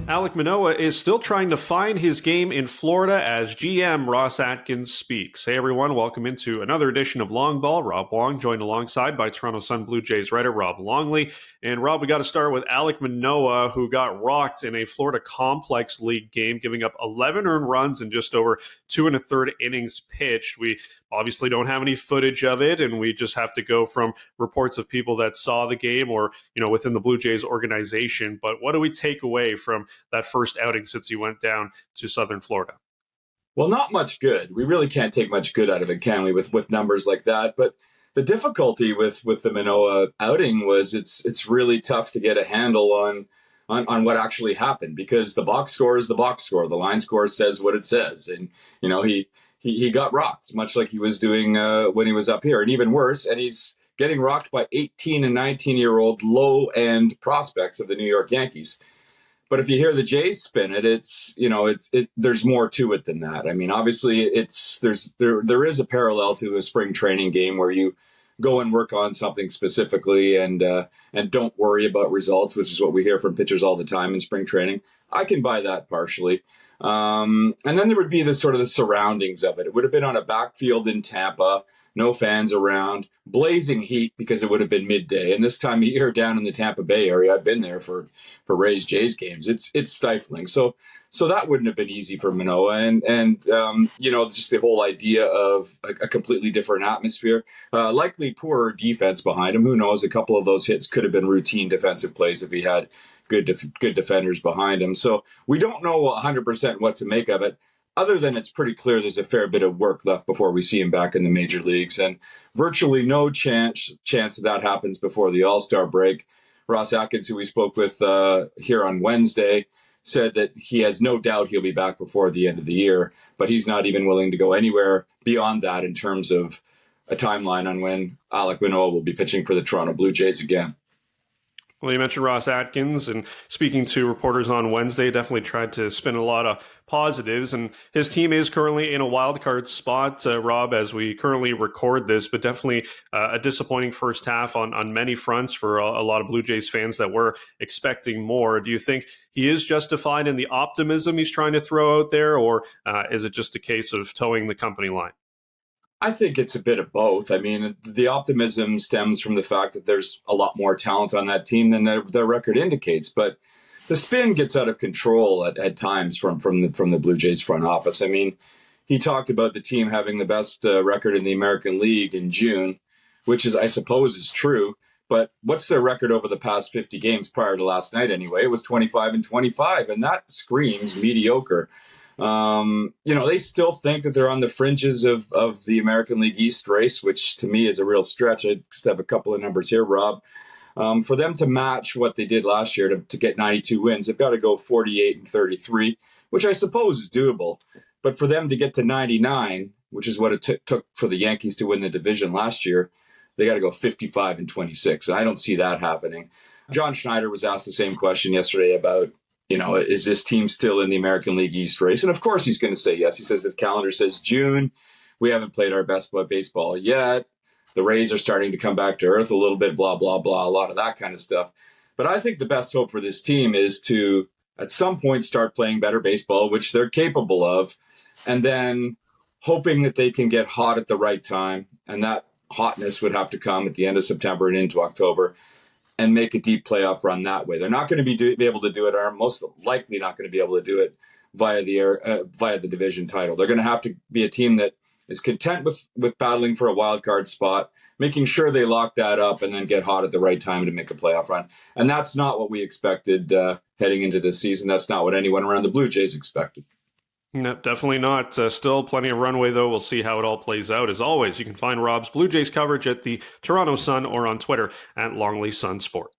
Alek Manoah is still trying to find his game in Florida as GM Ross Atkins speaks. Hey everyone, welcome into another edition of Long Ball. Rob Wong joined alongside by Toronto Sun Blue Jays writer Rob Longley. And Rob, we got to start with Alek Manoah, who got rocked in a Florida Complex League game, giving up 11 earned runs in just over 2 1/3 innings pitched. We obviously don't have any footage of it, and we just have to go from reports of people that saw the game or, within the Blue Jays organization. But what do we take away from that first outing since he went down to Southern Florida? Well, not much good. We really can't take much good out of it, can we, with numbers like that? But the difficulty with the Manoah outing was it's really tough to get a handle on what actually happened, because the box score is the box score. The line score says what it says. And, he got rocked, much like he was doing when he was up here. And even worse, and he's getting rocked by 18 and 19-year-old low-end prospects of the New York Yankees. But if you hear the Jays spin it, there's more to it than that. I mean, obviously, there is a parallel to a spring training game where you go and work on something specifically and don't worry about results, which is what we hear from pitchers all the time in spring training. I can buy that partially. And then there would be the surroundings of it. It would have been on a backfield in Tampa, no fans around, blazing heat because it would have been midday. And this time of year down in the Tampa Bay area, I've been there for Rays Jays games. It's stifling. So that wouldn't have been easy for Manoah. And just the whole idea of a completely different atmosphere, likely poorer defense behind him. Who knows? A couple of those hits could have been routine defensive plays if he had good defenders behind him. So we don't know 100% what to make of it, other than it's pretty clear there's a fair bit of work left before we see him back in the major leagues, and virtually no chance that happens before the All-Star break. Ross Atkins, who we spoke with here on Wednesday, said that he has no doubt he'll be back before the end of the year, but he's not even willing to go anywhere beyond that in terms of a timeline on when Alek Manoah will be pitching for the Toronto Blue Jays again. Well, you mentioned Ross Atkins, and speaking to reporters on Wednesday, definitely tried to spin a lot of positives. And his team is currently in a wild card spot, Rob, as we currently record this, but definitely a disappointing first half on many fronts for a lot of Blue Jays fans that were expecting more. Do you think he is justified in the optimism he's trying to throw out there, or is it just a case of towing the company line? I think it's a bit of both. I mean, the optimism stems from the fact that there's a lot more talent on that team than their record indicates. But the spin gets out of control at times from the Blue Jays front office. I mean, he talked about the team having the best record in the American League in June, which I suppose is true. But what's their record over the past 50 games prior to last night anyway? It was 25-25, and that screams mediocre. They still think that they're on the fringes of the American League East race, which to me is a real stretch. I just have a couple of numbers here, Rob. For them to match what they did last year to get 92 wins, they've got to go 48-33, which I suppose is doable. But for them to get to 99, which is what it took for the Yankees to win the division last year, they got to go 55-26. And I don't see that happening. John Schneider was asked the same question yesterday about, is this team still in the American League East race? And of course he's going to say yes. He says the calendar says June. We haven't played our best baseball yet. The Rays are starting to come back to earth a little bit, blah, blah, blah, a lot of that kind of stuff. But I think the best hope for this team is to, at some point, start playing better baseball, which they're capable of, and then hoping that they can get hot at the right time. And that hotness would have to come at the end of September and into October, and make a deep playoff run that way. They're not going to be able to do it, or most likely not going to be able to do it via the division title. They're going to have to be a team that is content with battling for a wild card spot, making sure they lock that up and then get hot at the right time to make a playoff run. And that's not what we expected heading into this season. That's not what anyone around the Blue Jays expected. No, definitely not. Still plenty of runway, though. We'll see how it all plays out. As always, you can find Rob's Blue Jays coverage at the Toronto Sun or on Twitter at Longley Sun Sport.